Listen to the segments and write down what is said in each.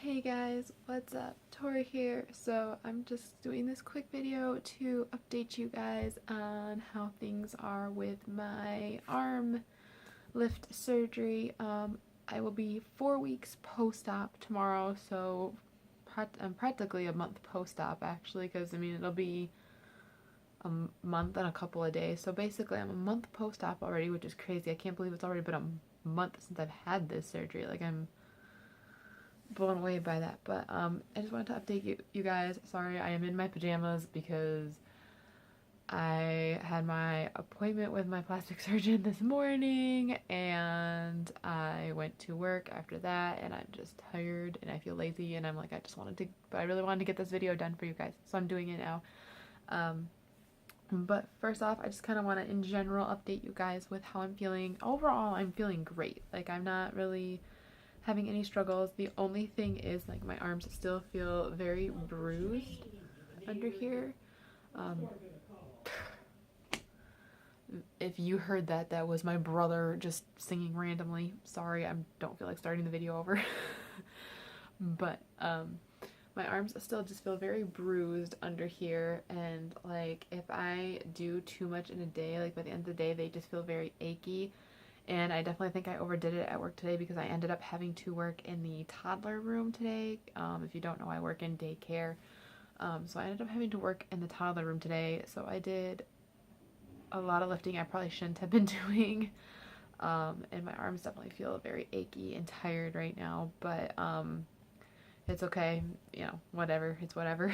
Hey guys, what's up? Tori here. So I'm just doing this quick video to update you guys on how things are with my arm lift surgery. I will be 4 weeks post-op tomorrow, so I'm practically a month post-op actually, because I mean it'll be a month and a couple of days. So basically I'm a month post-op already, which is crazy. I can't believe it's already been a month since I've had this surgery. Like, I'm blown away by that. But I just wanted to update you guys. Sorry, I am in my pajamas because I had my appointment with my plastic surgeon this morning and I went to work after that, and I'm just tired and I feel lazy, and I'm like, but I really wanted to get this video done for you guys, so I'm doing it now. But first off, I just kind of want to in general update you guys with how I'm feeling. Overall, I'm feeling great. Like, I'm not really having any struggles. The only thing is, like, my arms still feel very bruised under here. If you heard that, that was my brother just singing randomly. Sorry, I don't feel like starting the video over. But my arms still just feel very bruised under here, and like if I do too much in a day, like by the end of the day, they just feel very achy. And I definitely think I overdid it at work today because I ended up having to work in the toddler room today. If you don't know, I work in daycare. So I ended up having to work in the toddler room today. So I did a lot of lifting I probably shouldn't have been doing. And my arms definitely feel very achy and tired right now. But it's okay. You know, whatever. It's whatever.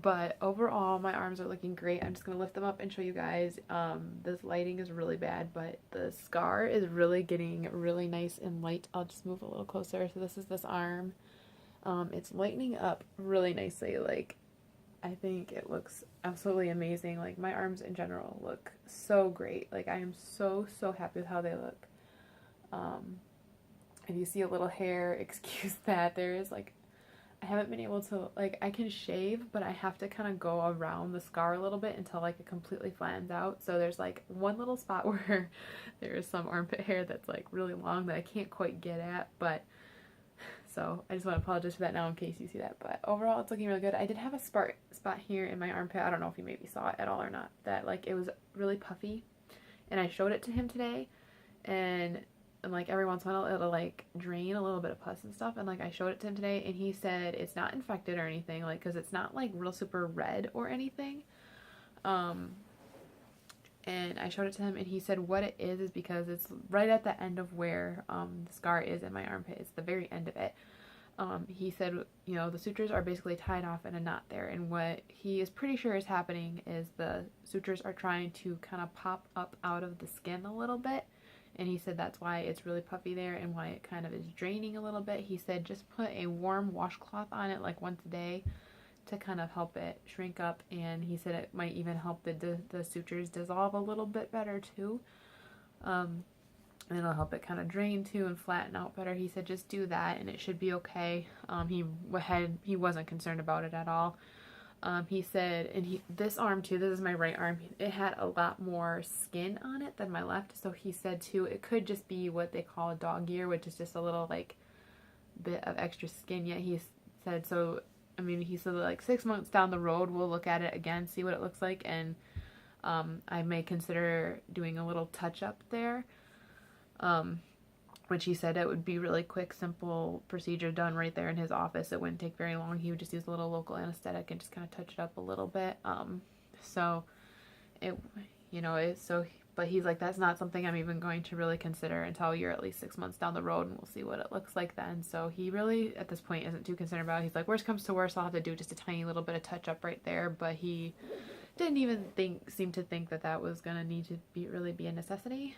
But overall, my arms are looking great. I'm just going to lift them up and show you guys. This lighting is really bad, but the scar is really getting really nice and light. I'll just move a little closer. So this is this arm. It's lightening up really nicely. Like, I think it looks absolutely amazing. Like, my arms in general look so great. Like, I am so happy with how they look. If you see a little hair, excuse that. There is, like, I haven't been able to, like, I can shave, but I have to kind of go around the scar a little bit until, like, it completely flattens out. So there's, like, one little spot where there is some armpit hair that's, like, really long that I can't quite get at, but, so I just want to apologize for that now in case you see that. But overall, it's looking really good. I did have a spot here in my armpit. I don't know if you maybe saw it at all or not, that, like, it was really puffy, and I showed it to him today, and like every once in a while it'll like drain a little bit of pus and stuff, and like I showed it to him today and he said it's not infected or anything, like, because it's not like real super red or anything. And I showed it to him and he said what it is because it's right at the end of where the scar is in my armpit. It's the very end of it. He said, you know, the sutures are basically tied off in a knot there, and what he is pretty sure is happening is the sutures are trying to kind of pop up out of the skin a little bit. And he said that's why it's really puffy there and why it kind of is draining a little bit. He said just put a warm washcloth on it like once a day to kind of help it shrink up. And he said it might even help the sutures dissolve a little bit better too. And it'll help it kind of drain too and flatten out better. He said just do that and it should be okay. He wasn't concerned about it at all. He said, and this arm too, this is my right arm, it had a lot more skin on it than my left, so he said too, it could just be what they call a dog ear, which is just a little, like, bit of extra skin, yet he said, so, I mean, he said, like, 6 months down the road, we'll look at it again, see what it looks like, and, I may consider doing a little touch-up there, which he said it would be really quick, simple procedure done right there in his office. It wouldn't take very long. He would just use a little local anesthetic and just kind of touch it up a little bit. So it, you know, but he's like, that's not something I'm even going to really consider until you're at least 6 months down the road, and we'll see what it looks like then. So he really, at this point, isn't too concerned about it. He's like, worst comes to worst, I'll have to do just a tiny little bit of touch up right there, but he didn't even seem to think that that was gonna need to really be a necessity.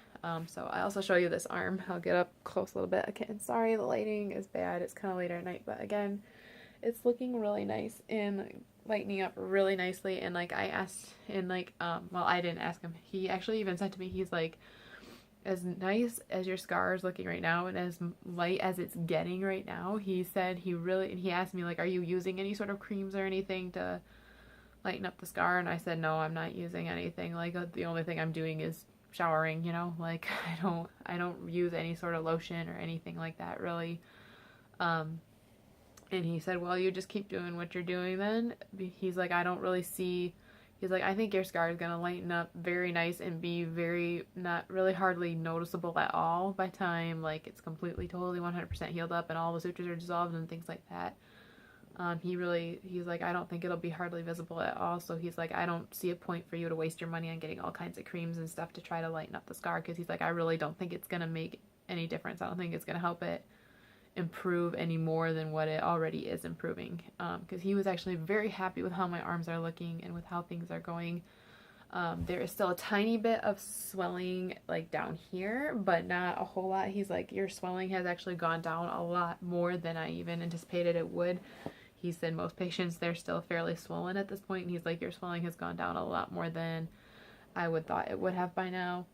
So I also show you this arm. I'll get up close a little bit. Again, sorry the lighting is bad. It's kind of later at night, but again, it's looking really nice and lightening up really nicely. And like I asked, and like well, I didn't ask him. He actually even said to me, he's like, as nice as your scar is looking right now and as light as it's getting right now, he said he asked me, like, are you using any sort of creams or anything to lighten up the scar? And I said, no, I'm not using anything. Like, the only thing I'm doing is showering, you know, like I don't use any sort of lotion or anything like that really. Um, and he said, well, you just keep doing what you're doing then. He's like, I don't really see, he's like, I think your scar is going to lighten up very nice and be very, not really hardly noticeable at all by time, like, it's completely, totally 100% healed up and all the sutures are dissolved and things like that. He's like, I don't think it'll be hardly visible at all. So he's like, I don't see a point for you to waste your money on getting all kinds of creams and stuff to try to lighten up the scar. Cause he's like, I really don't think it's going to make any difference. I don't think it's going to help it improve any more than what it already is improving. Cause he was actually very happy with how my arms are looking and with how things are going. There is still a tiny bit of swelling like down here, but not a whole lot. He's like, your swelling has actually gone down a lot more than I even anticipated it would. He said most patients, they're still fairly swollen at this point, and he's like, your swelling has gone down a lot more than I would thought it would have by now,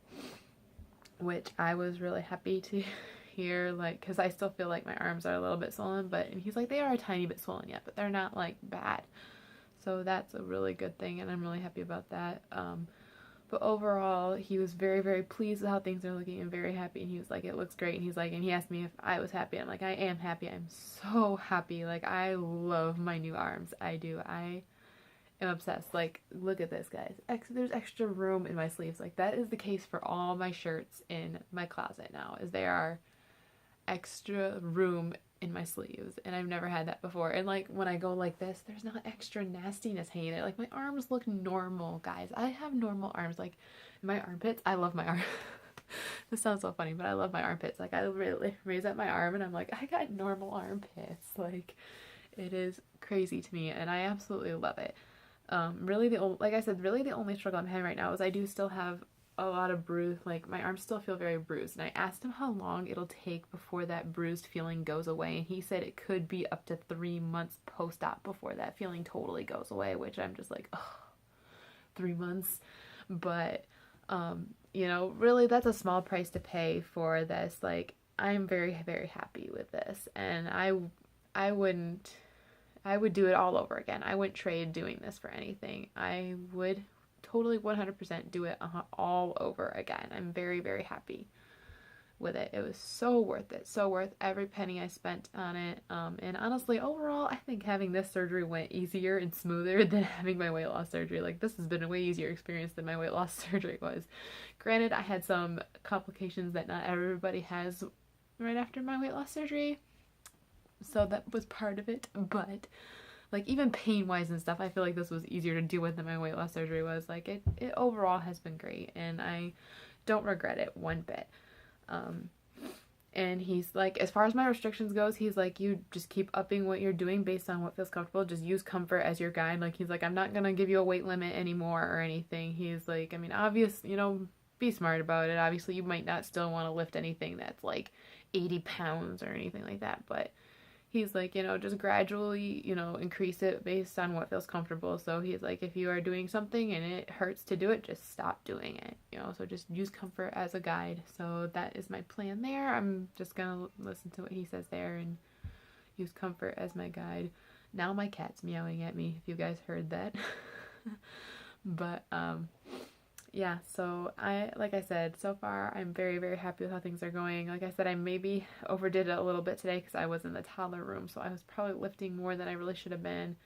which I was really happy to hear, like, because I still feel like my arms are a little bit swollen, and he's like, they are a tiny bit swollen yet, but they're not, like, bad. So that's a really good thing, and I'm really happy about that. But overall, he was very, very pleased with how things are looking and very happy. And he was like, it looks great. And he's like, and he asked me if I was happy. I'm like, I am happy. I'm so happy. Like, I love my new arms. I do. I am obsessed. Like, look at this, guys. There's extra room in my sleeves. Like, that is the case for all my shirts in my closet now, is there are extra room in my sleeves, and I've never had that before. And like when I go like this, there's not extra nastiness hanging there. Like my arms look normal, guys. I have normal arms. Like my armpits, I love my arm. This sounds so funny, but I love my armpits. Like I really raise up my arm and I'm like, I got normal armpits. Like it is crazy to me, and I absolutely love it. Really like I said, really the only struggle I'm having right now is I do still have a lot of bruise, like my arms still feel very bruised, and I asked him how long it'll take before that bruised feeling goes away, and he said it could be up to 3 months post-op before that feeling totally goes away, which I'm just like, oh, 3 months. But you know, really that's a small price to pay for this. Like I'm very, very happy with this, and I would do it all over again. I wouldn't trade doing this for anything. I would totally 100% do it all over again. I'm very, very happy with it. It was so worth it. So worth every penny I spent on it. And honestly, overall, I think having this surgery went easier and smoother than having my weight loss surgery. Like this has been a way easier experience than my weight loss surgery was. Granted, I had some complications that not everybody has right after my weight loss surgery, so that was part of it, but like even pain wise and stuff, I feel like this was easier to deal with than my weight loss surgery was. Like it overall has been great, and I don't regret it one bit. And he's like, as far as my restrictions goes, he's like, you just keep upping what you're doing based on what feels comfortable. Just use comfort as your guide. Like he's like, I'm not gonna give you a weight limit anymore or anything. He's like, I mean, you know, be smart about it. Obviously, you might not still want to lift anything that's like 80 pounds or anything like that, but he's like, you know, just gradually, you know, increase it based on what feels comfortable. So he's like, if you are doing something and it hurts to do it, just stop doing it, you know, so just use comfort as a guide. So that is my plan there. I'm just gonna listen to what he says there and use comfort as my guide. Now my cat's meowing at me, if you guys heard that. But yeah, so like I said, so far I'm very, very happy with how things are going. Like I said, I maybe overdid it a little bit today because I was in the toddler room, so I was probably lifting more than I really should have been.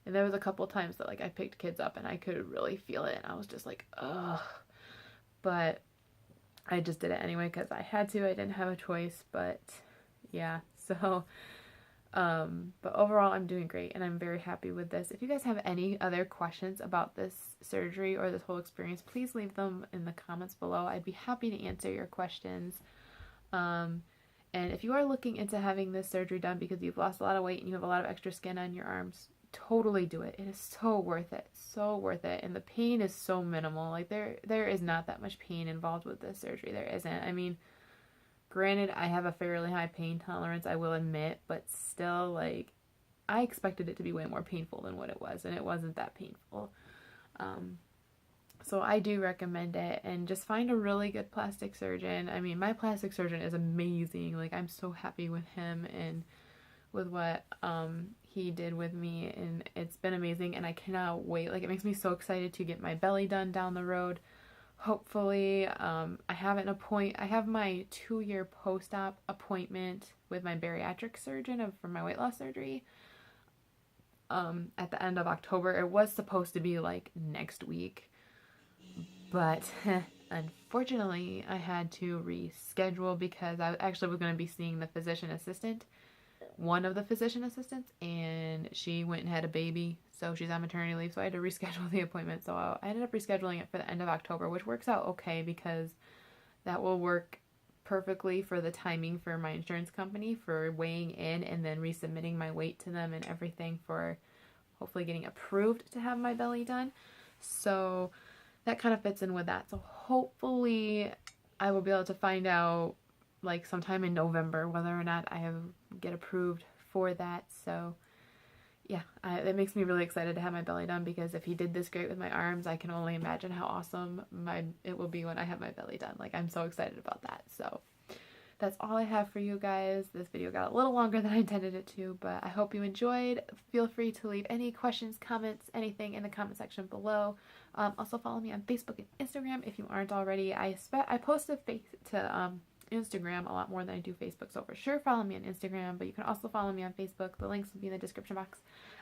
And there was a couple times that like I picked kids up and I could really feel it, and I was just like, ugh. But I just did it anyway because I had to. I didn't have a choice. But yeah, so but overall I'm doing great, and I'm very happy with this. If you guys have any other questions about this surgery or this whole experience, please leave them in the comments below. I'd be happy to answer your questions. And if you are looking into having this surgery done because you've lost a lot of weight and you have a lot of extra skin on your arms, totally do it. It is so worth it. So worth it. And the pain is so minimal. Like there is not that much pain involved with this surgery. There isn't. I mean, granted, I have a fairly high pain tolerance, I will admit, but still, like, I expected it to be way more painful than what it was, and it wasn't that painful. So I do recommend it, and just find a really good plastic surgeon. I mean, my plastic surgeon is amazing. Like, I'm so happy with him and with what he did with me, and it's been amazing, and I cannot wait. Like, it makes me so excited to get my belly done down the road. hopefully, I have my 2-year post-op appointment with my bariatric surgeon for my weight loss surgery at the end of October. It was supposed to be like next week, but unfortunately I had to reschedule because I actually was going to be seeing the physician assistant, one of the physician assistants, and she went and had a baby, so she's on maternity leave, so I had to reschedule the appointment. So I ended up rescheduling it for the end of October, which works out okay because that will work perfectly for the timing for my insurance company for weighing in and then resubmitting my weight to them and everything for hopefully getting approved to have my belly done. So that kind of fits in with that. So hopefully I will be able to find out like sometime in November whether or not I get approved for that. So yeah, it makes me really excited to have my belly done, because if he did this great with my arms, I can only imagine how awesome it will be when I have my belly done. Like, I'm so excited about that. So that's all I have for you guys. This video got a little longer than I intended it to, but I hope you enjoyed. Feel free to leave any questions, comments, anything in the comment section below. Also follow me on Facebook and Instagram if you aren't already. I post to Instagram a lot more than I do Facebook, so for sure follow me on Instagram, but you can also follow me on Facebook. The links will be in the description box.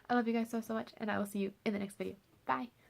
I love you guys so much, and I will see you in the next video. Bye!